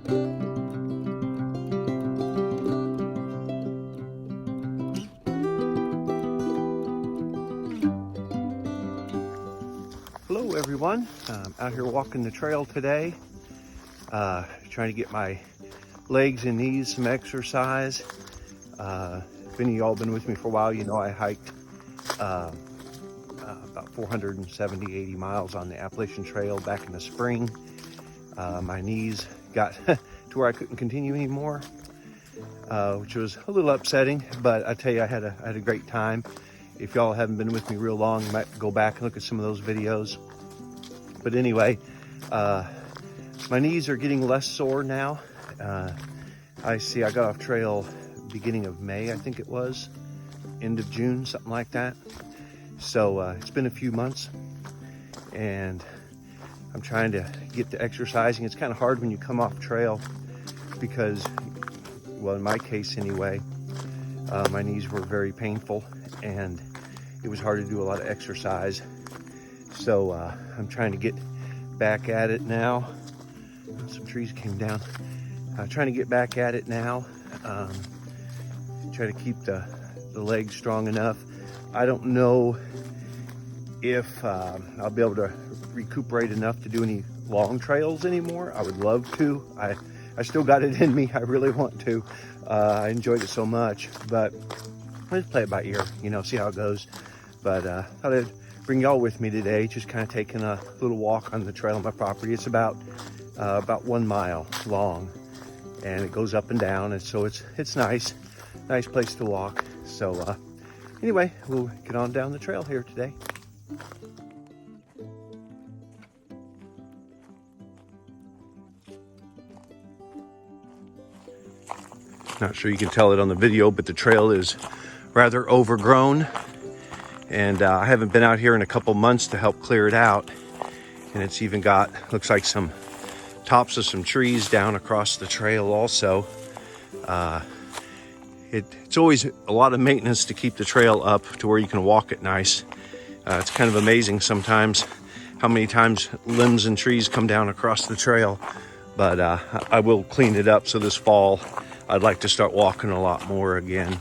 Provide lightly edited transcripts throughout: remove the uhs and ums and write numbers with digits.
Hello everyone, I'm out here walking the trail today, trying to get my legs and knees some exercise. If any of y'all been with me for a while, you know I hiked about 470-80 miles on the Appalachian Trail back in the spring. My knees got to where I couldn't continue anymore, which was a little upsetting, but I tell you, I had a great time. If y'all haven't been with me real long, you might go back and look at some of those videos. But anyway, my knees are getting less sore now. I got off trail beginning of May, I think it was, end of June, something like that. So it's been a few months, and I'm trying to get to exercising. It's kind of hard when you come off trail because, well, in my case anyway, my knees were very painful and it was hard to do a lot of exercise. So I'm trying to get back at it now. Some trees came down. Trying to get back at it now. Try to keep the legs strong enough. I don't know if I'll be able to recuperate enough to do any long trails anymore. I would love to. I still got it in me. I really want to. I enjoyed it so much, but I just play it by ear, you know, see how it goes. But thought I'd bring y'all with me today, just kind of taking a little walk on the trail on my property. It's about 1 mile long, and it goes up and down, and so it's nice place to walk. So anyway, we'll get on down the trail here today. Not sure you can tell it on the video, but the trail is rather overgrown, and I haven't been out here in a couple months to help clear it out. And it's even got, looks like some tops of some trees down across the trail also. It's always a lot of maintenance to keep the trail up to where you can walk it nice. It's kind of amazing sometimes how many times limbs and trees come down across the trail. But I will clean it up, so this fall I'd like to start walking a lot more again.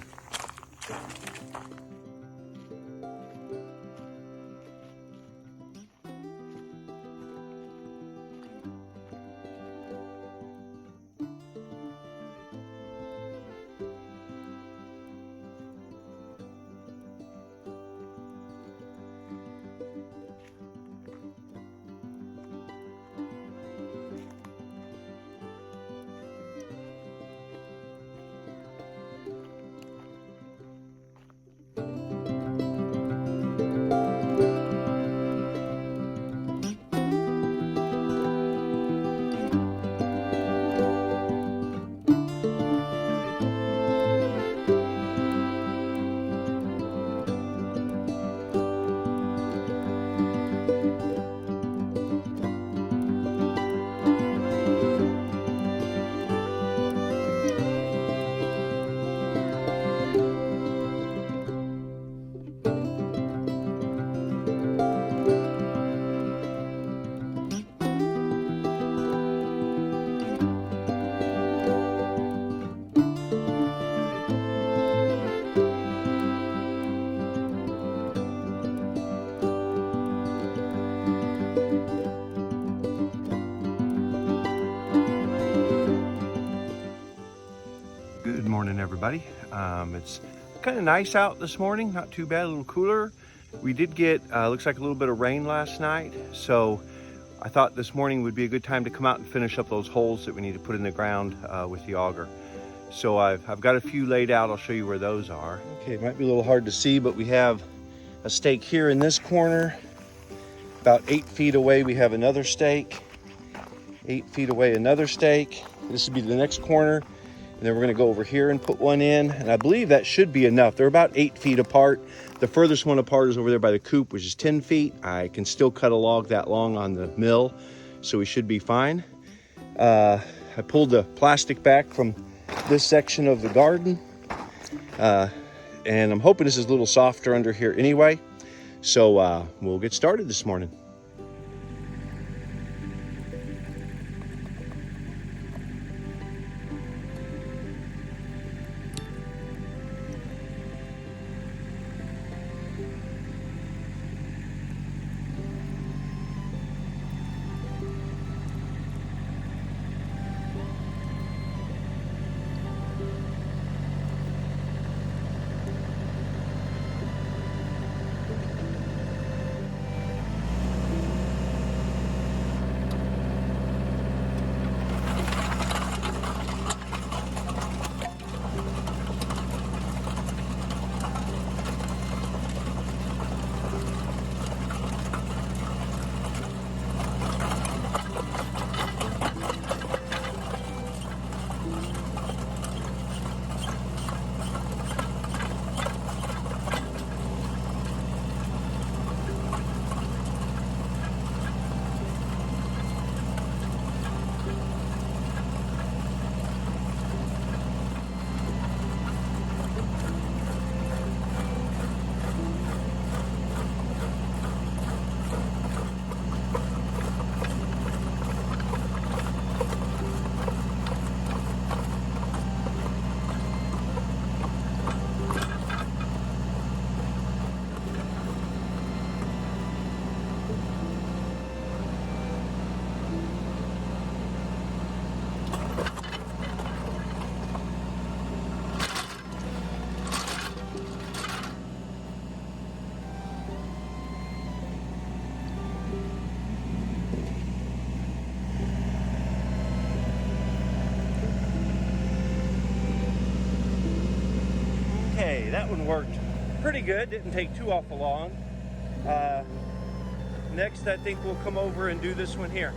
Good morning, everybody. It's kind of nice out this morning, not too bad, a little cooler. We did get, looks like a little bit of rain last night, so I thought this morning would be a good time to come out and finish up those holes that we need to put in the ground with the auger. So I've got a few laid out. I'll show you where those are. Okay, it might be a little hard to see, but we have a stake here in this corner. About 8 feet away, we have another stake. 8 feet away, another stake. This would be the next corner. And then we're gonna go over here and put one in. And I believe that should be enough. They're about 8 feet apart. The furthest one apart is over there by the coop, which is 10 feet. I can still cut a log that long on the mill, so we should be fine. I pulled the plastic back from this section of the garden. And I'm hoping this is a little softer under here anyway. So we'll get started this morning. that one worked pretty good. Didn't take too awful long. Next, I think we'll come over and do this one here.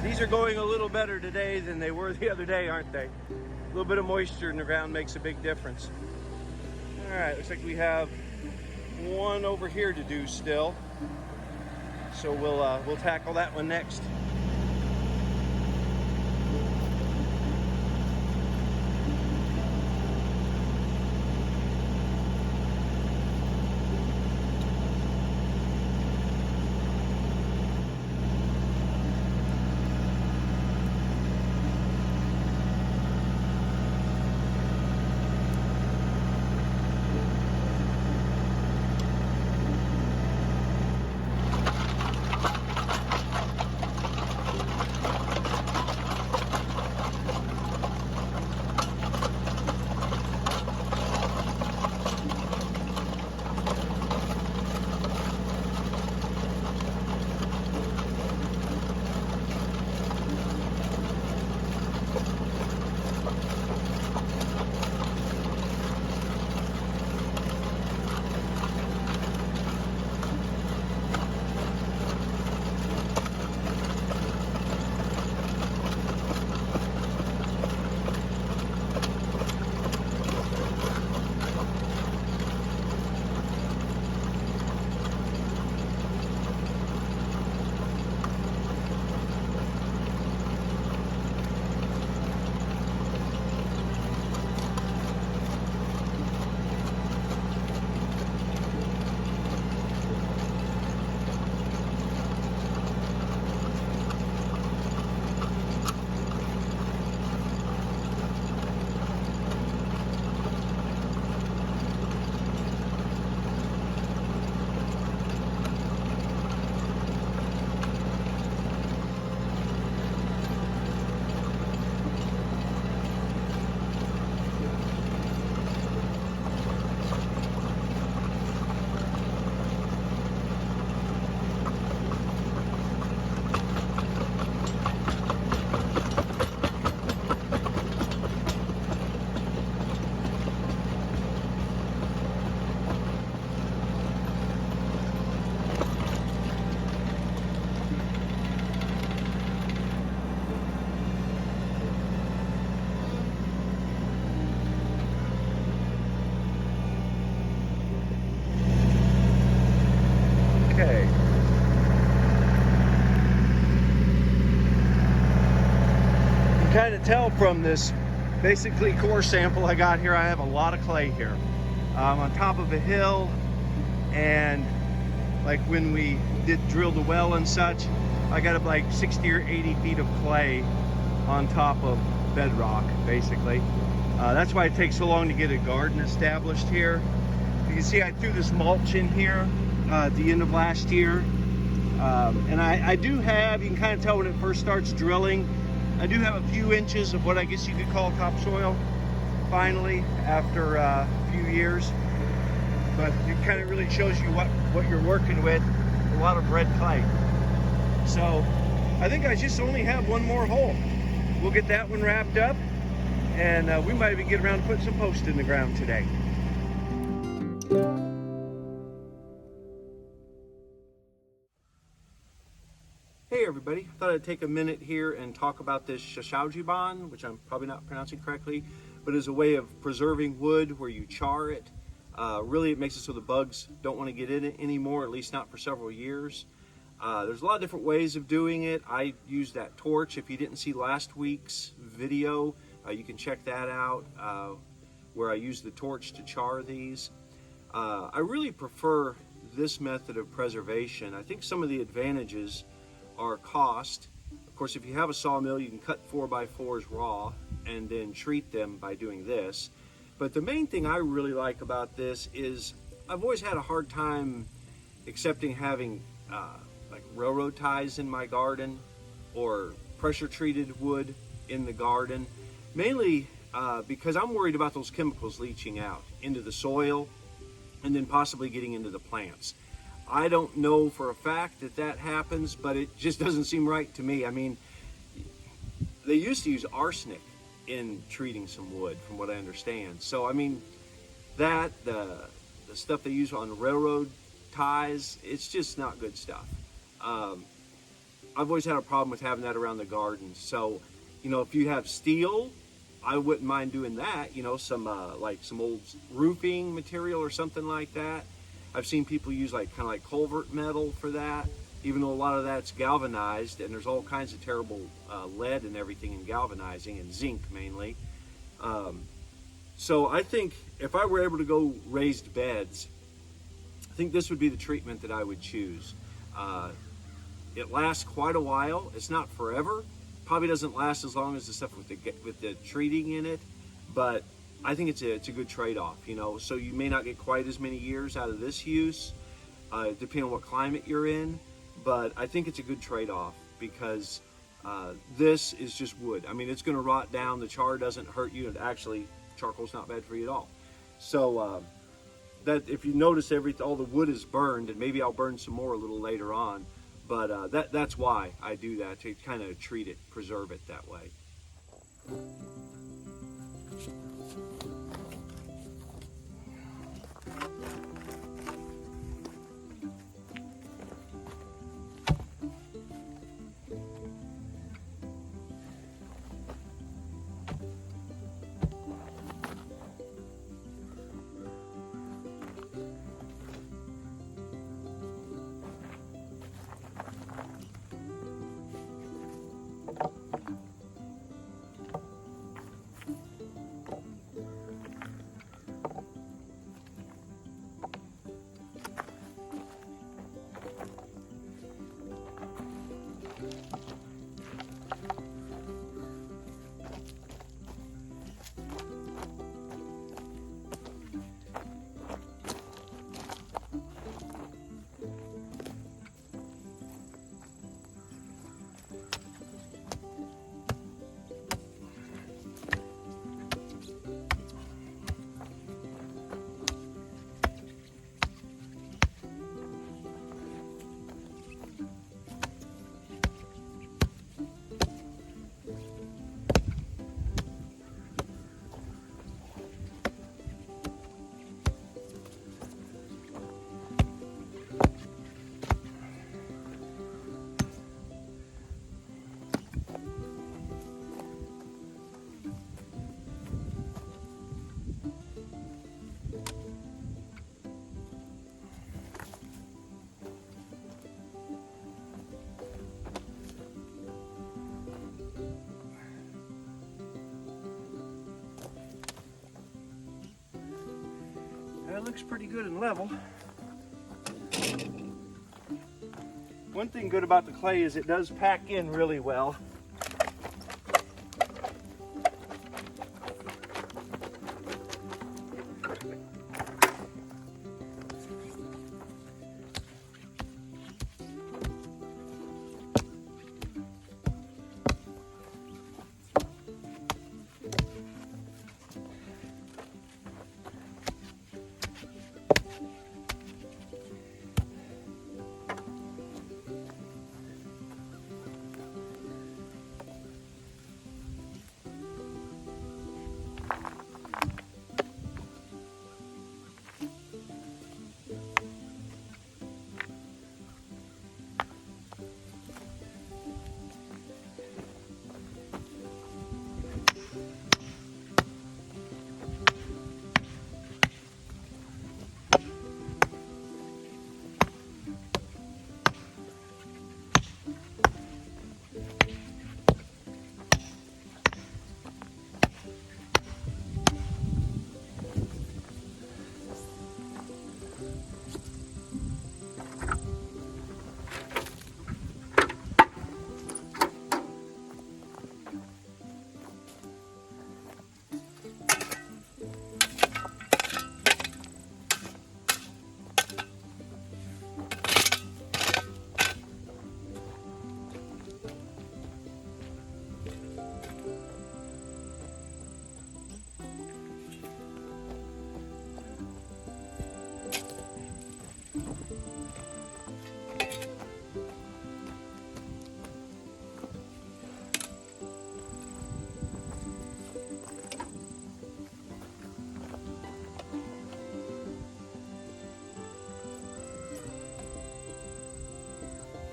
These are going a little better today than they were the other day, aren't they? A little bit of moisture in the ground makes a big difference. All right, looks like we have one over here to do still. So we'll tackle that one next. Kind of tell from this basically core sample I got here, I have a lot of clay here. On top of a hill, and like when we did drill the well and such, I got like 60 or 80 feet of clay on top of bedrock, basically. That's why it takes so long to get a garden established here. You can see I threw this mulch in here at the end of last year. And I do have, you can kind of tell when it first starts drilling, I do have a few inches of what I guess you could call topsoil, finally, after a few years. But it kind of really shows you what you're working with, a lot of red clay. So I think I just only have one more hole. We'll get that one wrapped up, and we might even get around to putting some posts in the ground today. Hey everybody, I thought I'd take a minute here and talk about this Shashaujuban, which I'm probably not pronouncing correctly, but is a way of preserving wood where you char it. Really it makes it so the bugs don't want to get in it anymore, at least not for several years. There's a lot of different ways of doing it. I use that torch. If you didn't see last week's video, you can check that out, where I use the torch to char these. I really prefer this method of preservation. I think some of the advantages are cost. Of course, if you have a sawmill, you can cut 4x4s raw and then treat them by doing this. But the main thing I really like about this is I've always had a hard time accepting having like railroad ties in my garden or pressure treated wood in the garden, mainly because I'm worried about those chemicals leaching out into the soil and then possibly getting into the plants. I don't know for a fact that that happens, but it just doesn't seem right to me. I mean, they used to use arsenic in treating some wood, from what I understand. So, I mean, that, the stuff they use on railroad ties, it's just not good stuff. I've always had a problem with having that around the garden. So, you know, if you have steel, I wouldn't mind doing that, you know, some like some old roofing material or something like that. I've seen people use like kind of like culvert metal for that, even though a lot of that's galvanized, and there's all kinds of terrible lead and everything in galvanizing, and zinc mainly. So I think if I were able to go raised beds, I think this would be the treatment that I would choose. It lasts quite a while. It's not forever. Probably doesn't last as long as the stuff with the treating in it, but I think it's a good trade-off, you know. So you may not get quite as many years out of this use, depending on what climate you're in, but I think it's a good trade-off because this is just wood. I mean, it's going to rot down. The char doesn't hurt you, and actually, charcoal's not bad for you at all. So that if you notice, all the wood is burned, and maybe I'll burn some more a little later on, but that's why I do that, to kind of treat it, preserve it that way. It looks pretty good and level. One thing good about the clay is it does pack in really well.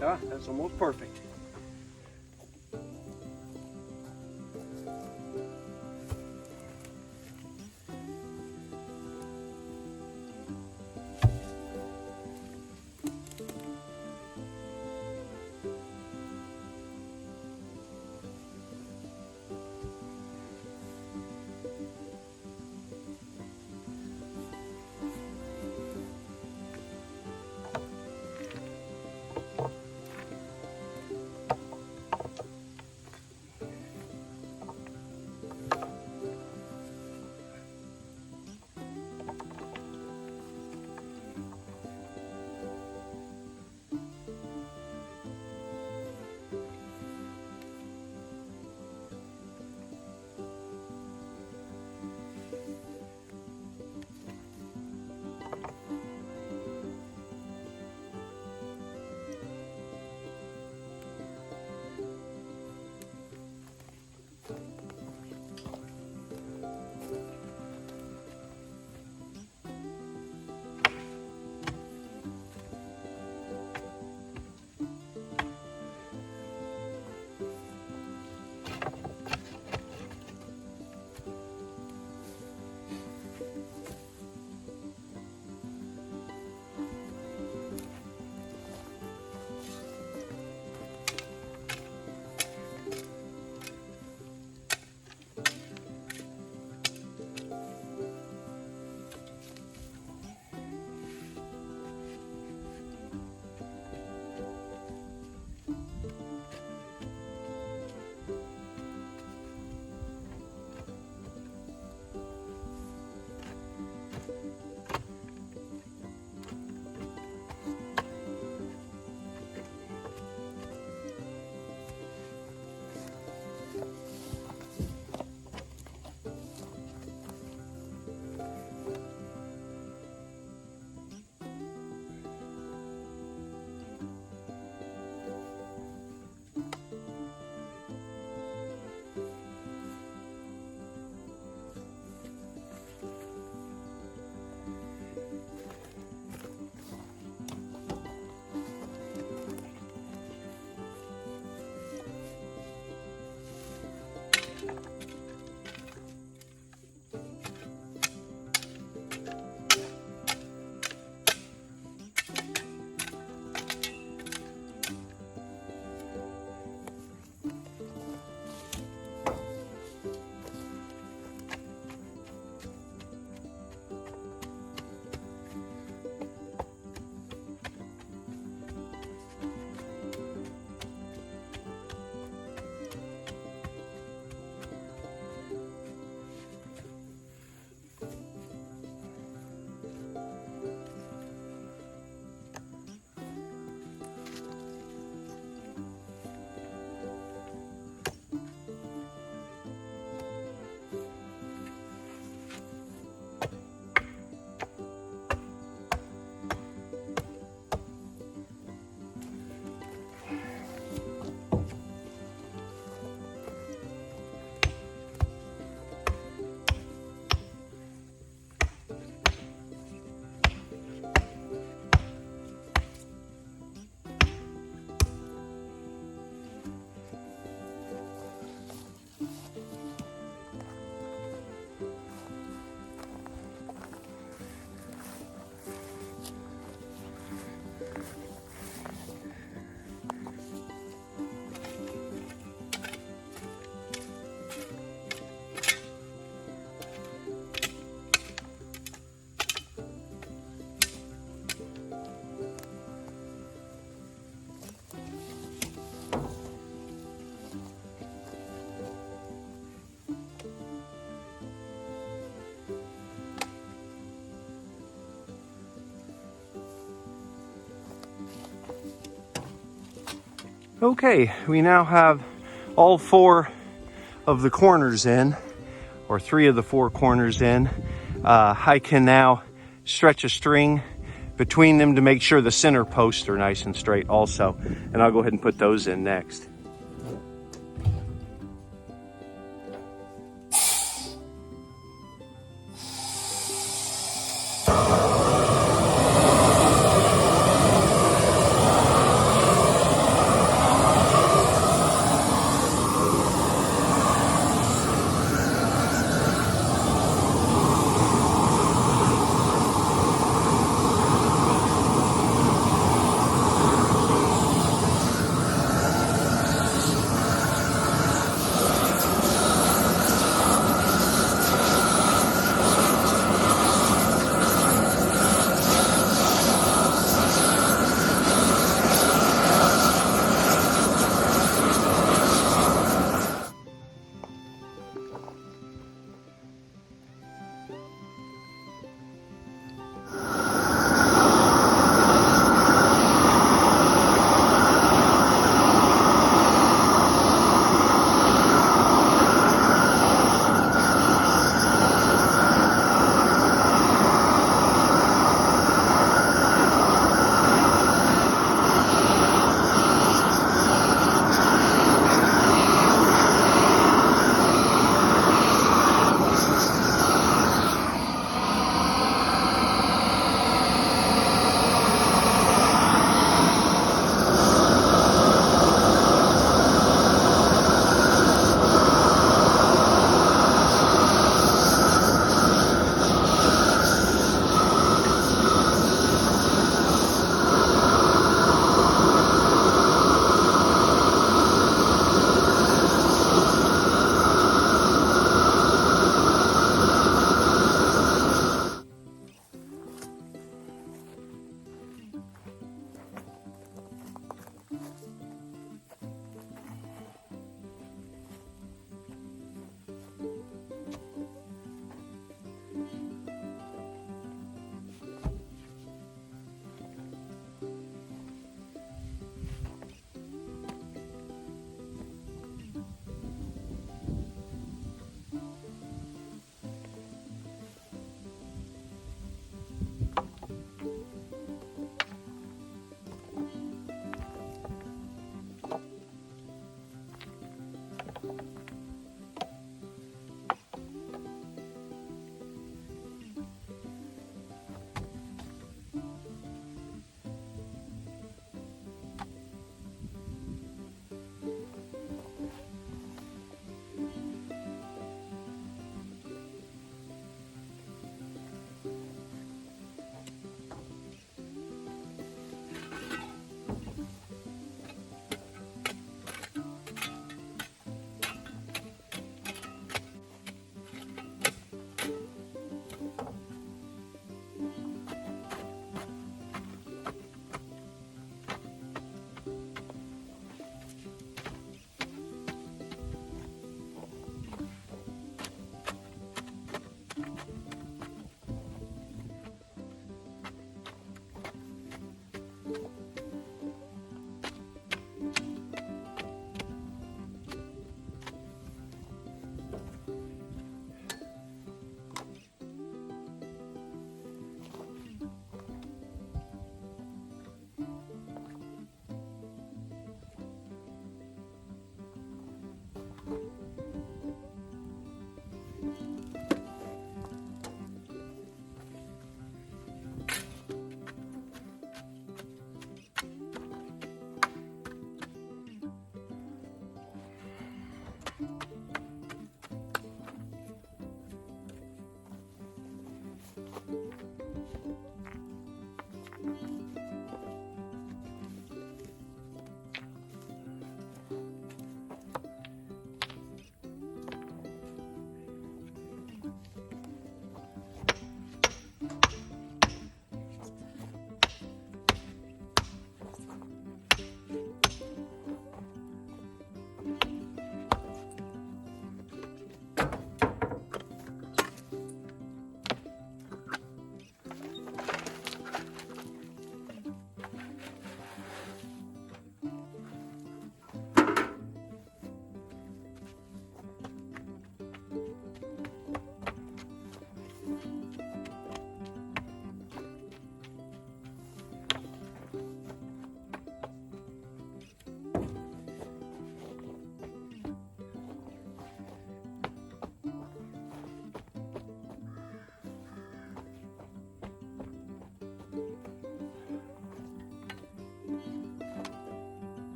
Yeah, that's almost perfect. Okay, we now have all 4 of the corners in, or 3 of the 4 corners in. I can now stretch a string between them to make sure the center posts are nice and straight also. And I'll go ahead and put those in next.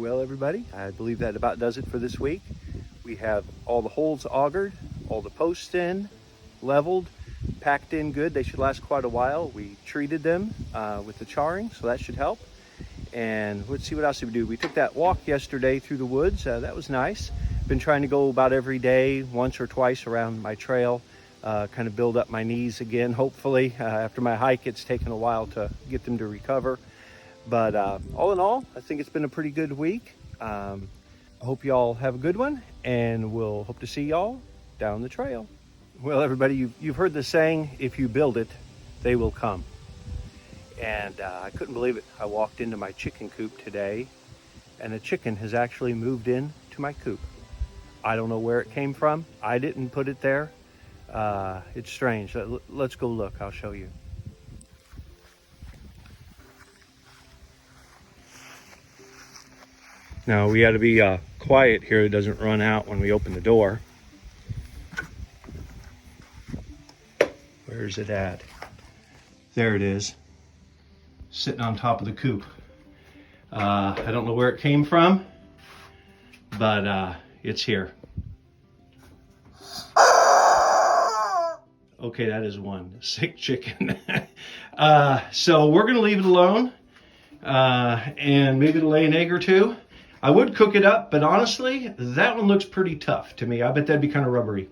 Well, everybody, I believe that about does it for this week. We have all the holes augered, all the posts in, leveled, packed in good. They should last quite a while. We treated them with the charring, so that should help. And let's see what else did we do. We took that walk yesterday through the woods. That was nice. Been trying to go about every day, once or twice around my trail, kind of build up my knees again, hopefully. After my hike, it's taken a while to get them to recover. But all in all, I think it's been a pretty good week. I hope y'all have a good one, and we'll hope to see y'all down the trail. Well, everybody, you've heard the saying, if you build it, they will come. And I couldn't believe it. I walked into my chicken coop today, and a chicken has actually moved in to my coop. I don't know where it came from. I didn't put it there. It's strange. Let's go look. I'll show you. Now, we got to be quiet here. It doesn't run out when we open the door. Where's it at? There it is, sitting on top of the coop. I don't know where it came from, but it's here. Okay, that is one sick chicken. So we're gonna leave it alone, and maybe it'll lay an egg or two. I would cook it up, but honestly, that one looks pretty tough to me. I bet that'd be kind of rubbery.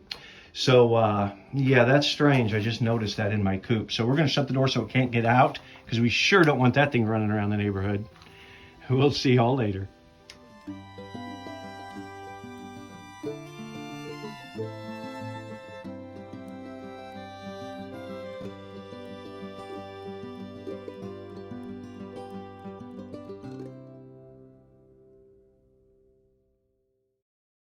So yeah, that's strange. I just noticed that in my coop. So we're gonna shut the door so it can't get out, because we sure don't want that thing running around the neighborhood. We'll see y'all later.